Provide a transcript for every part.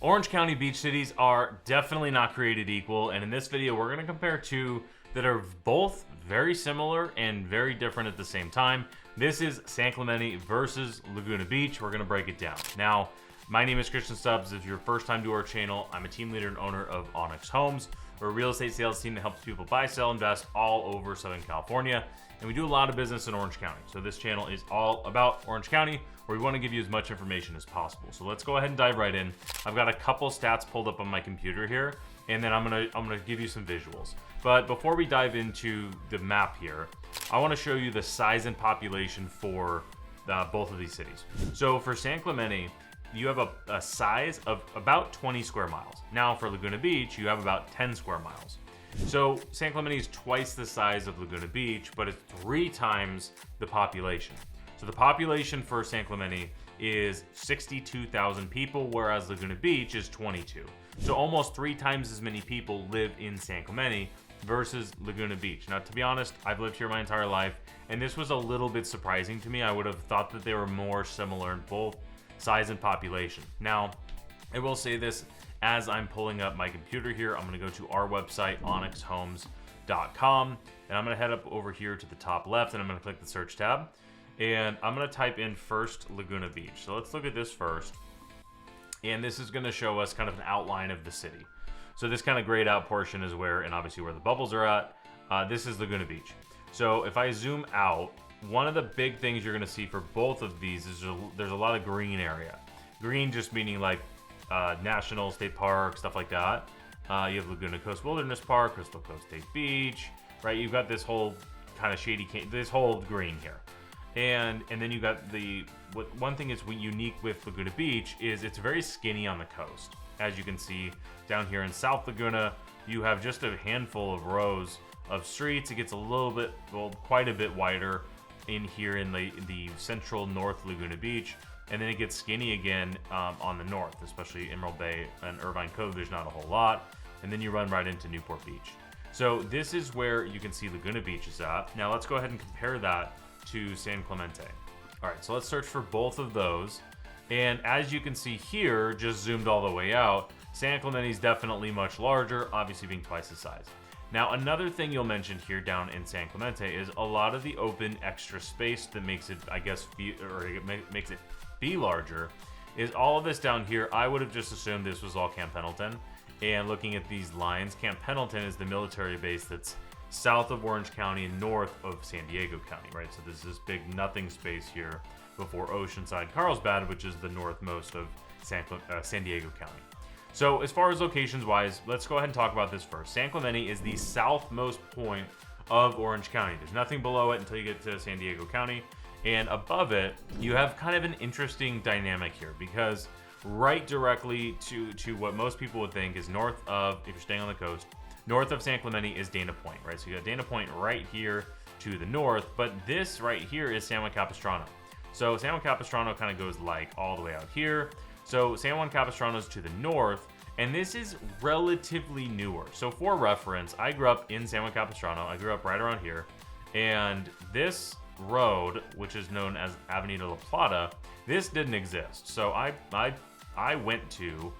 Orange County beach cities are definitely not created equal, and in this video we're going to compare two that are both very similar and very different at the same time. This is San Clemente versus Laguna Beach. We're going to break it down. Now, my name is Christian Stubbs. If you're your first time to our channel, I'm a team leader and owner of Onyx Homes. We're a real estate sales team that helps people buy, sell, invest all over Southern California. And we do a lot of business in Orange County. So this channel is all about Orange County, where we want to give you as much information as possible. So let's go ahead and dive right in. I've got a couple stats pulled up on my computer here, and then I'm gonna give you some visuals. But before we dive into the map here, I want to show you the size and population for both of these cities. So for San Clemente, you have a size of about 20 square miles. Now for Laguna Beach, you have about 10 square miles. So San Clemente is twice the size of Laguna Beach, but it's 3 times the population. So the population for San Clemente is 62,000 people, whereas Laguna Beach is 22. So almost 3 times as many people live in San Clemente versus Laguna Beach. Now, to be honest, I've lived here my entire life, and this was a little bit surprising to me. I would have thought that they were more similar in both size and population. Now, I will say this as I'm pulling up my computer here. I'm going to go to our website, onyxhomes.com, and I'm going to head up over here to the top left, and I'm going to click the search tab, and I'm going to type in first Laguna Beach. So let's look at this first, and this is going to show us kind of an outline of the city. So this kind of grayed out portion is where, and obviously where the bubbles are at, this is Laguna Beach. So if I zoom out, one of the big things you're going to see for both of these is there's a lot of green area. Green just meaning like National State Park, stuff like that. You have Laguna Coast Wilderness Park, Crystal Coast State Beach, right? You've got this whole kind of shady, this whole green here. And then you got one thing is unique with Laguna Beach is it's very skinny on the coast. As you can see down here in South Laguna, you have just a handful of rows of streets. It gets a little bit, well, quite a bit wider in here in the central North Laguna Beach, and then it gets skinny again on the north, especially Emerald Bay and Irvine Cove. There's not a whole lot, and then you run right into Newport Beach. So this is where you can see Laguna Beach is at. Now let's go ahead and compare that to San Clemente. All right, so let's search for both of those, and as you can see here, just zoomed all the way out, San Clemente is definitely much larger, obviously being twice the size. Now, another thing you'll mention here down in San Clemente is a lot of the open extra space that makes it, I guess, makes it be larger, is all of this down here. I would have just assumed this was all Camp Pendleton. And looking at these lines, Camp Pendleton is the military base that's south of Orange County and north of San Diego County, right? So there's this big nothing space here before Oceanside Carlsbad, which is the northmost of San Diego County. So as far as locations wise, let's go ahead and talk about this first. San Clemente is the southmost point of Orange County. There's nothing below it until you get to San Diego County. And above it, you have kind of an interesting dynamic here because right directly to what most people would think is north of, if you're staying on the coast, north of San Clemente is Dana Point, right? So you got Dana Point right here to the north, but this right here is San Juan Capistrano. So San Juan Capistrano kind of goes like all the way out here. So San Juan Capistrano is to the north, and this is relatively newer. So for reference, I grew up in San Juan Capistrano. I grew up right around here, and this road, which is known as Avenida La Plata, this didn't exist. So I went to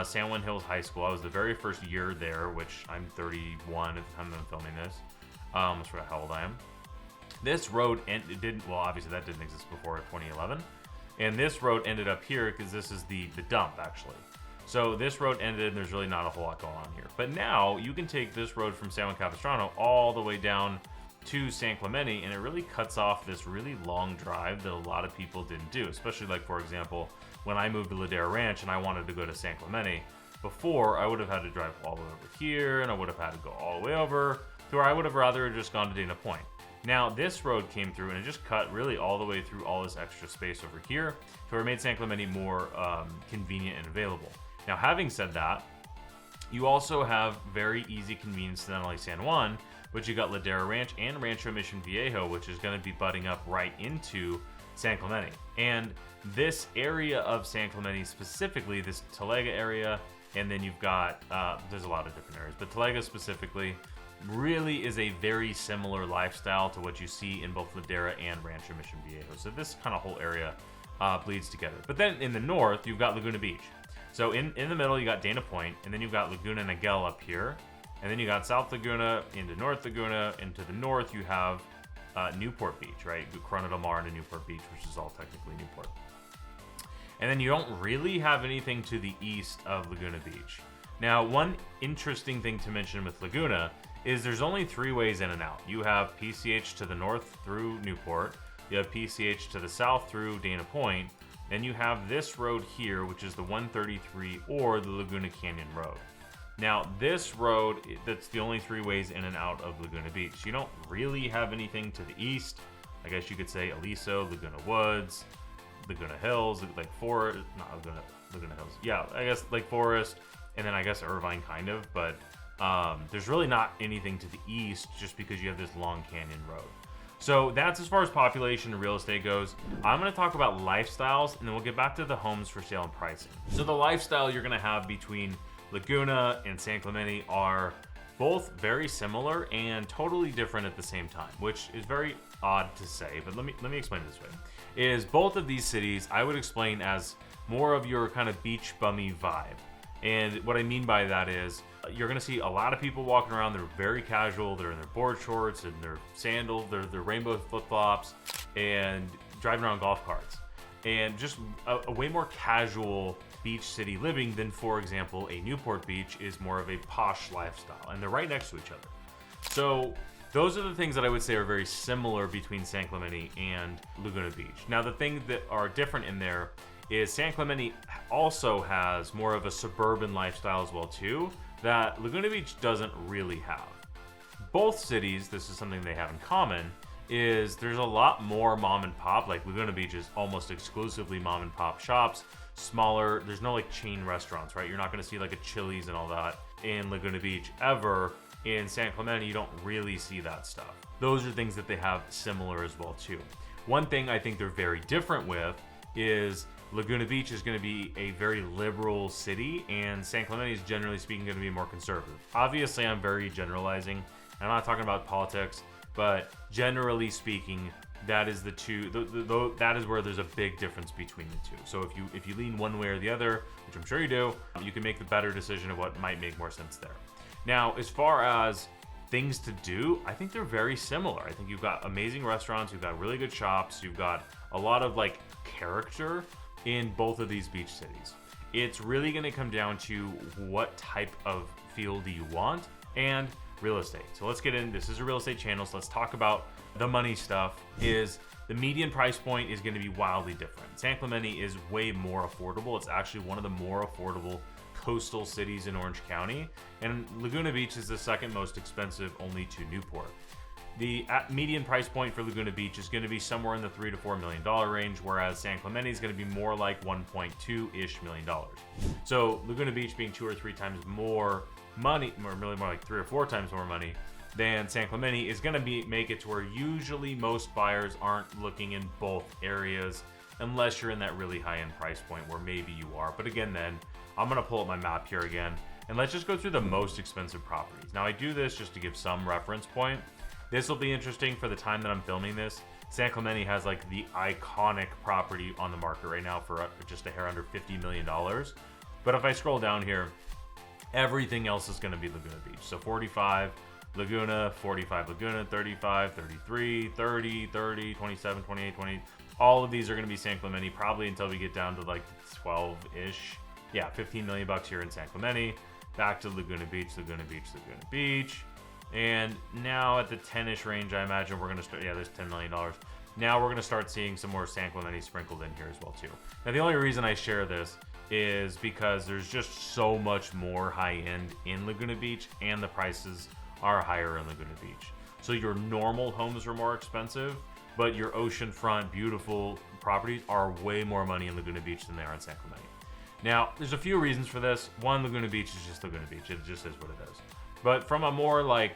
San Juan Hills High School. I was the very first year there, which I'm 31 at the time that I'm filming this. I almost forgot how old I am. This road, well, obviously that didn't exist before 2011. And this road ended up here because this is the dump, actually. So this road ended, and there's really not a whole lot going on here. But now you can take this road from San Juan Capistrano all the way down to San Clemente, and it really cuts off this really long drive that a lot of people didn't do. Especially like, for example, when I moved to Ladera Ranch and I wanted to go to San Clemente, before I would have had to drive all the way over here, and I would have had to go all the way over to where I would have rather just gone to Dana Point. Now, this road came through and it just cut really all the way through all this extra space over here to where it made San Clemente more convenient and available. Now, having said that, you also have very easy convenience to not only San Juan, but you got Ladera Ranch and Rancho Mission Viejo, which is going to be butting up right into San Clemente. And this area of San Clemente specifically, this Talega area, and then you've got, there's a lot of different areas, but Talega specifically, really is a very similar lifestyle to what you see in both Ladera and Rancho Mission Viejo. So this kind of whole area bleeds together. But then in the north, you've got Laguna Beach. So in the middle, you got Dana Point, and then you've got Laguna Niguel up here. And then you got South Laguna into North Laguna. And to the north, you have Newport Beach, right? Corona del Mar into Newport Beach, which is all technically Newport. And then you don't really have anything to the east of Laguna Beach. Now, one interesting thing to mention with Laguna is there's only 3 ways in and out. You have PCH to the north through Newport. You have PCH to the south through Dana Point. Then you have this road here, which is the 133 or the Laguna Canyon Road. Now, this road, that's the only 3 ways in and out of Laguna Beach. You don't really have anything to the east. I guess you could say Aliso, Laguna Woods, Laguna Hills, Lake Forest, not Laguna Hills. Yeah, I guess Lake Forest, and then I guess Irvine kind of, but there's really not anything to the east just because you have this long canyon road. So that's as far as population and real estate goes. I'm going to talk about lifestyles, and then we'll get back to the homes for sale and pricing. So the lifestyle you're going to have between Laguna and San Clemente are both very similar and totally different at the same time, which is very odd to say, but let me explain it this way. Is both of these cities I would explain as more of your kind of beach bummy vibe. And what I mean by that is you're going to see a lot of people walking around. They're very casual. They're in their board shorts and their sandals, their rainbow flip-flops, and driving around golf carts. And just a way more casual beach city living than, for example, a Newport Beach is more of a posh lifestyle. And they're right next to each other. So those are the things that I would say are very similar between San Clemente and Laguna Beach. Now, the things that are different in there is San Clemente also has more of a suburban lifestyle as well too, that Laguna Beach doesn't really have. Both cities, this is something they have in common, is there's a lot more mom and pop. Like Laguna Beach is almost exclusively mom and pop shops, smaller. There's no like chain restaurants, right? You're not going to see like a Chili's and all that in Laguna Beach ever. In San Clemente, you don't really see that stuff. Those are things that they have similar as well too. One thing I think they're very different with is Laguna Beach is going to be a very liberal city, and San Clemente is generally speaking going to be more conservative. Obviously, I'm very generalizing. I'm not talking about politics, but generally speaking, that is the two. That is where there's a big difference between the two. So if you lean one way or the other, which I'm sure you do, you can make the better decision of what might make more sense there. Now, as far as things to do, I think they're very similar. I think you've got amazing restaurants, you've got really good shops, you've got a lot of like character in both of these beach cities. It's really going to come down to what type of feel do you want and real estate. So let's get in. This is a real estate channel, so let's talk about the money stuff. Is the median price point is going to be wildly different. San Clemente is way more affordable. It's actually one of the more affordable coastal cities in Orange County, and Laguna Beach is the second most expensive, only to Newport. The median price point for Laguna Beach is going to be somewhere in the $3 to $4 million range, whereas San Clemente is going to be more like $1.2-ish million. So Laguna Beach being 2 or 3 times more money, or really more like 3 or 4 times more money than San Clemente, is going to make it to where usually most buyers aren't looking in both areas unless you're in that really high-end price point where maybe you are. But again, then I'm going to pull up my map here again, and let's just go through the most expensive properties. Now, I do this just to give some reference point. This will be interesting for the time that I'm filming this. San Clemente has like the iconic property on the market right now for just a hair under $50 million. But if I scroll down here, everything else is going to be Laguna Beach. So 45 Laguna, 45 Laguna, 35, 33, 30, 30, 27, 28, 20. All of these are going to be San Clemente probably until we get down to like 12-ish. Yeah, $15 million here in San Clemente. Back to Laguna Beach, Laguna Beach, Laguna Beach. And now at the 10-ish range, I imagine we're going to start, yeah, there's $10 million. Now we're going to start seeing some more San Clemente sprinkled in here as well too. Now the only reason I share this is because there's just so much more high-end in Laguna Beach, and the prices are higher in Laguna Beach. So your normal homes are more expensive, but your oceanfront, beautiful properties are way more money in Laguna Beach than they are in San Clemente. Now, there's a few reasons for this. One, Laguna Beach is just Laguna Beach. It just is what it is. But from a more like,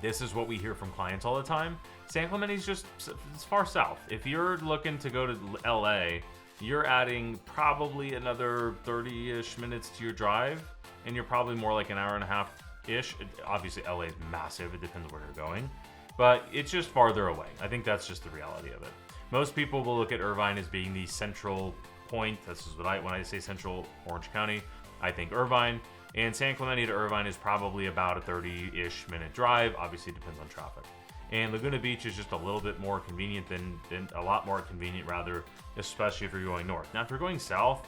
this is what we hear from clients all the time, San Clemente is just, it's far south. If you're looking to go to LA, you're adding probably another 30-ish minutes to your drive, and you're probably more like an hour and a half-ish. Obviously, LA is massive. It depends where you're going. But it's just farther away. I think that's just the reality of it. Most people will look at Irvine as being the central point. This is what when I say Central Orange County, I think Irvine. And San Clemente to Irvine is probably about a 30-ish minute drive. Obviously, it depends on traffic. And Laguna Beach is just a little bit more convenient than a lot more convenient, rather, especially if you're going north. Now, if you're going south,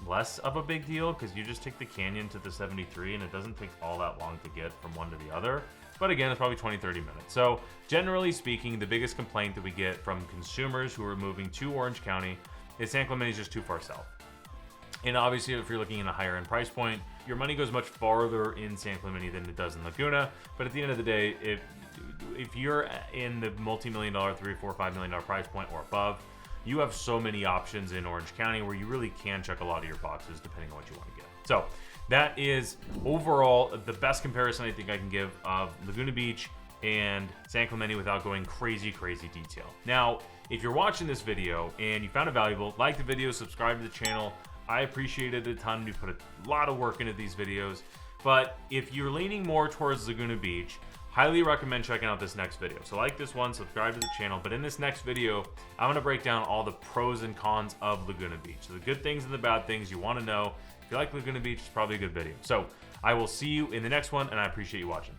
less of a big deal because you just take the canyon to the 73 and it doesn't take all that long to get from one to the other. But again, it's probably 20-30 minutes. So generally speaking, the biggest complaint that we get from consumers who are moving to Orange County is San Clemente is just too far south. And obviously, if you're looking at a higher end price point, your money goes much farther in San Clemente than it does in Laguna. But at the end of the day, if you're in the multi-million-dollar, $3, $4, $5 million price point or above, you have so many options in Orange County where you really can check a lot of your boxes depending on what you want to get. So that is overall the best comparison I think I can give of Laguna Beach and San Clemente without going crazy detail. Now, if you're watching this video and you found it valuable, like the video, subscribe to the channel. I appreciate it a ton. We put a lot of work into these videos. But if you're leaning more towards Laguna Beach, highly recommend checking out this next video. So like this one, subscribe to the channel. But in this next video, I'm going to break down all the pros and cons of Laguna Beach. So the good things and the bad things you want to know. If you like Laguna Beach, it's probably a good video. So I will see you in the next one, and I appreciate you watching.